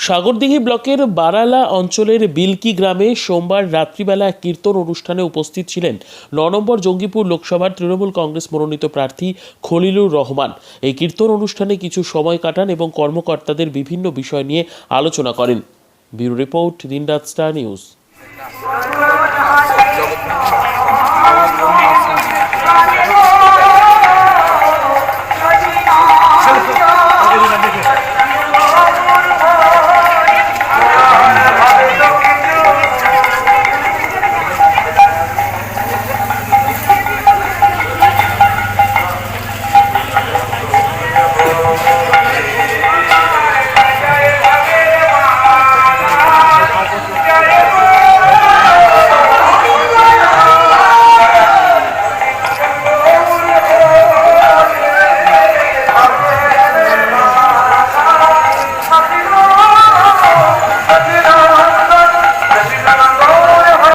সাগরদিঘি ব্লকের বারালা অঞ্চলের বিলকি গ্রামে সোমবার রাত্রিবেলা এক কীর্তন অনুষ্ঠানে উপস্থিত ছিলেন ৯ নম্বর জঙ্গিপুর লোকসভার তৃণমূল কংগ্রেস মনোনীত প্রার্থী খলিলুর রহমান। এই কীর্তন অনুষ্ঠানে কিছু সময় কাটান এবং কর্মকর্তাদের বিভিন্ন বিষয় নিয়ে আলোচনা করেন। ব্যুরো রিপোর্ট, দিনরাত স্টার নিউজ।